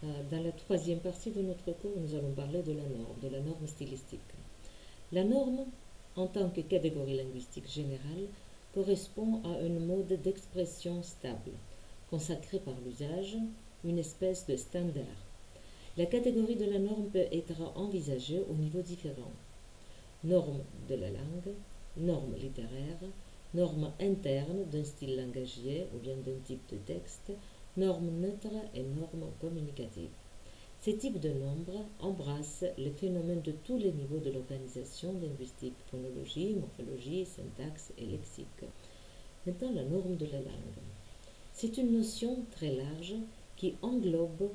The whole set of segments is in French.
Dans la troisième partie de notre cours, nous allons parler de la norme stylistique. La norme, en tant que catégorie linguistique générale, correspond à un mode d'expression stable, consacré par l'usage, une espèce de standard. La catégorie de la norme peut être envisagée au niveau différent. Norme de la langue, norme littéraire, norme interne d'un style langagier ou bien d'un type de texte, norme neutre et norme communicative. Ces types de nombres embrassent les phénomènes de tous les niveaux de l'organisation linguistique, phonologie, morphologie, syntaxe et lexique. Maintenant, la norme de la langue. C'est une notion très large qui englobe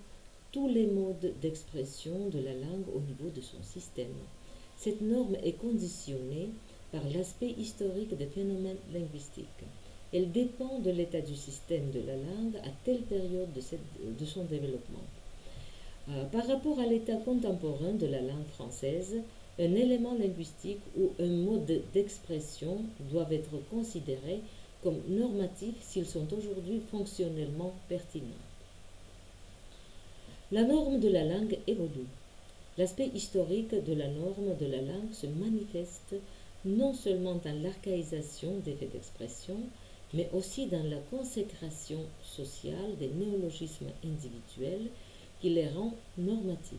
tous les modes d'expression de la langue au niveau de son système. Cette norme est conditionnée par l'aspect historique des phénomènes linguistiques. Elle dépend de l'état du système de la langue à telle période de son développement. Par rapport à l'état contemporain de la langue française, un élément linguistique ou un mode d'expression doivent être considérés comme normatifs s'ils sont aujourd'hui fonctionnellement pertinents. La norme de la langue évolue. L'aspect historique de la norme de la langue se manifeste non seulement dans l'archaïsation des faits d'expression, mais aussi dans la consécration sociale des néologismes individuels qui les rend normatifs.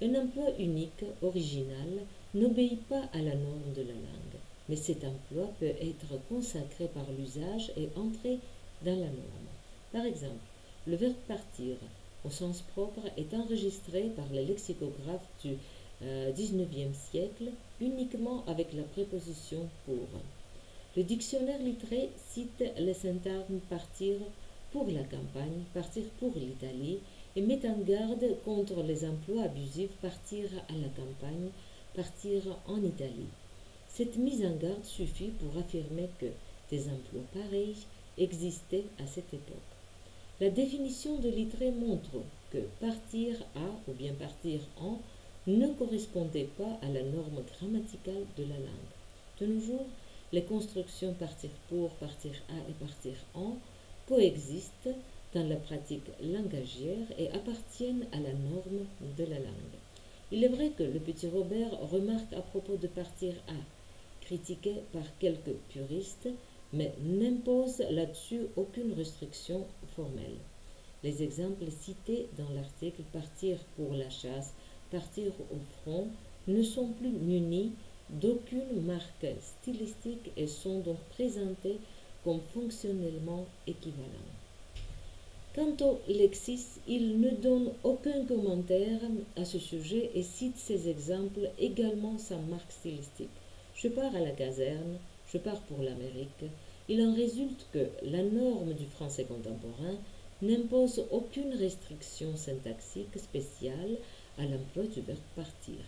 Un emploi unique, original, n'obéit pas à la norme de la langue, mais cet emploi peut être consacré par l'usage et entrer dans la norme. Par exemple, le verbe partir, au sens propre, est enregistré par les lexicographes du XIXe siècle uniquement avec la préposition pour. Le dictionnaire littré cite les syntagmes partir pour la campagne, partir pour l'Italie et met en garde contre les emplois abusifs partir à la campagne, partir en Italie. Cette mise en garde suffit pour affirmer que des emplois pareils existaient à cette époque. La définition de littré montre que partir à ou bien partir en ne correspondait pas à la norme grammaticale de la langue. De nos jours, les constructions partir pour, partir à et partir en coexistent dans la pratique langagière et appartiennent à la norme de la langue. Il est vrai que le petit Robert remarque à propos de partir à, critiqué par quelques puristes, mais n'impose là-dessus aucune restriction formelle. Les exemples cités dans l'article partir pour la chasse, partir au front ne sont plus munis d'aucune marque stylistique et sont donc présentés comme fonctionnellement équivalents. Quant au Lexis, il ne donne aucun commentaire à ce sujet et cite ces exemples également sans marque stylistique. Je pars à la caserne, je pars pour l'Amérique. Il en résulte que la norme du français contemporain n'impose aucune restriction syntaxique spéciale à l'emploi du verbe partir.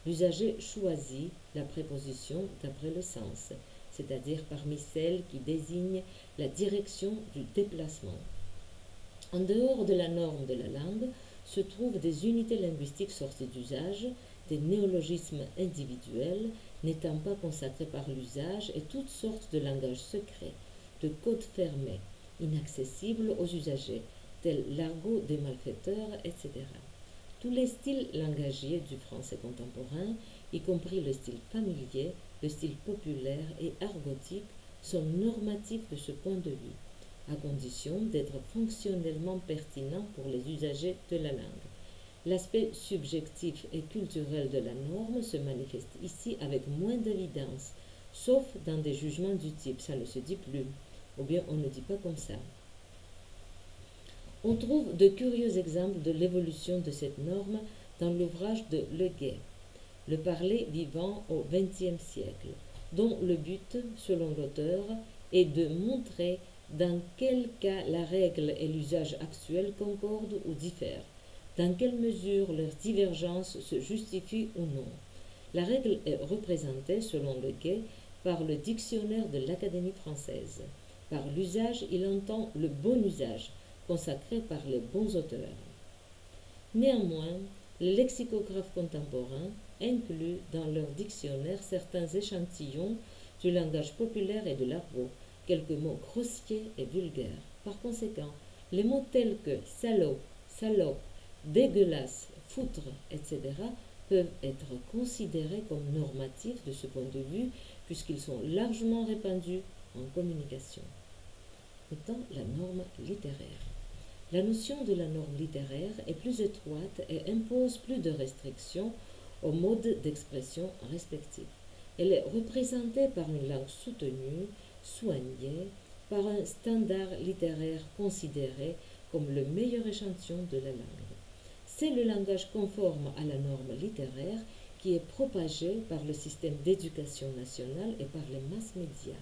L'usager choisit la préposition d'après le sens, c'est-à-dire parmi celles qui désignent la direction du déplacement. En dehors de la norme de la langue se trouvent des unités linguistiques sorties d'usage, des néologismes individuels n'étant pas consacrés par l'usage et toutes sortes de langages secrets, de codes fermés, inaccessibles aux usagers, tels l'argot des malfaiteurs, etc. Tous les styles langagiers du français contemporain, y compris le style familier, le style populaire et argotique, sont normatifs de ce point de vue, à condition d'être fonctionnellement pertinents pour les usagers de la langue. L'aspect subjectif et culturel de la norme se manifeste ici avec moins d'évidence, sauf dans des jugements du type « ça ne se dit plus » ou bien « on ne dit pas comme ça ». On trouve de curieux exemples de l'évolution de cette norme dans l'ouvrage de Le Guay, Le parler vivant au XXe siècle, dont le but, selon l'auteur, est de montrer dans quel cas la règle et l'usage actuel concordent ou diffèrent, dans quelle mesure leur divergence se justifie ou non. La règle est représentée, selon Le Guay, par le dictionnaire de l'Académie française. Par l'usage, il entend le bon usage, consacré par les bons auteurs. Néanmoins, les lexicographes contemporains incluent dans leur dictionnaire certains échantillons du langage populaire et de l'argot, quelques mots grossiers et vulgaires. Par conséquent, les mots tels que salaud, salope, dégueulasse, foutre, etc., peuvent être considérés comme normatifs de ce point de vue, puisqu'ils sont largement répandus en communication. Maintenant, la norme littéraire. La notion de la norme littéraire est plus étroite et impose plus de restrictions aux modes d'expression respectifs. Elle est représentée par une langue soutenue, soignée, par un standard littéraire considéré comme le meilleur échantillon de la langue. C'est le langage conforme à la norme littéraire qui est propagé par le système d'éducation nationale et par les masses médias.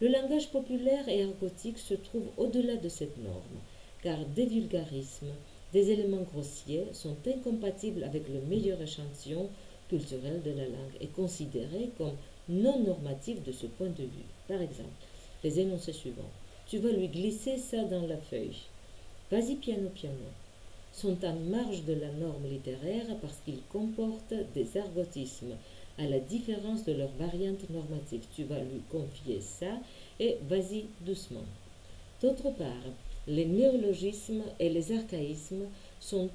Le langage populaire et argotique se trouve au-delà de cette norme, car des vulgarismes, des éléments grossiers sont incompatibles avec le meilleur échantillon culturel de la langue et considérés comme non normatifs de ce point de vue. Par exemple, les énoncés suivants. Tu vas lui glisser ça dans la feuille. Vas-y piano piano. Sont en marge de la norme littéraire parce qu'ils comportent des argotismes, à la différence de leur variante normative. Tu vas lui confier ça et vas-y doucement. D'autre part, les néologismes et les archaïsmes qu'on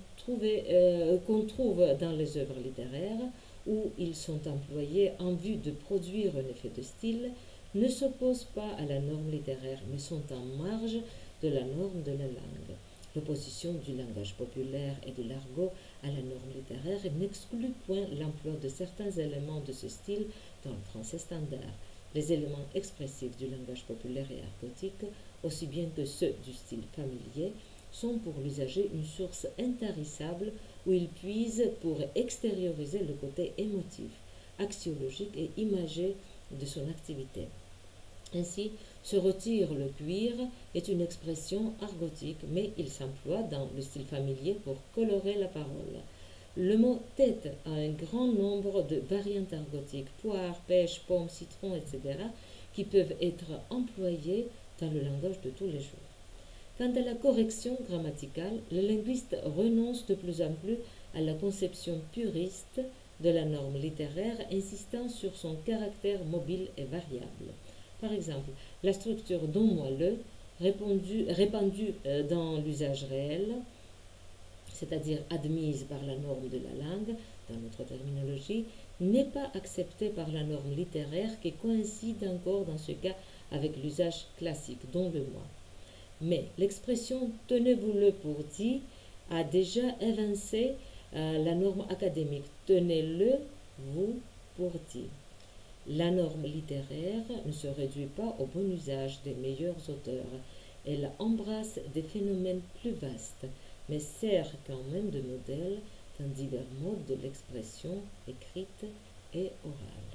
trouve dans les œuvres littéraires, où ils sont employés en vue de produire un effet de style, ne s'opposent pas à la norme littéraire, mais sont en marge de la norme de la langue. L'opposition du langage populaire et de l'argot à la norme littéraire n'exclut point l'emploi de certains éléments de ce style dans le français standard. Les éléments expressifs du langage populaire et argotique, aussi bien que ceux du style familier, sont pour l'usager une source intarissable où il puise pour extérioriser le côté émotif, axiologique et imagé de son activité. Ainsi, se retire le cuir est une expression argotique, mais il s'emploie dans le style familier pour colorer la parole. Le mot tête a un grand nombre de variantes argotiques, poire, pêche, pomme, citron, etc., qui peuvent être employées dans le langage de tous les jours. Quant à la correction grammaticale, le linguiste renonce de plus en plus à la conception puriste de la norme littéraire, insistant sur son caractère mobile et variable. Par exemple, la structure don moelleux, répandue dans l'usage réel, c'est-à-dire admise par la norme de la langue, dans notre terminologie, n'est pas acceptée par la norme littéraire qui coïncide encore dans ce cas avec l'usage classique, dont le moi. Mais l'expression « tenez-vous-le pour dit » a déjà évincé la norme académique « tenez-le vous pour dit ». La norme littéraire ne se réduit pas au bon usage des meilleurs auteurs. Elle embrasse des phénomènes plus vastes, mais sert quand même de modèle dans divers modes de l'expression écrite et orale.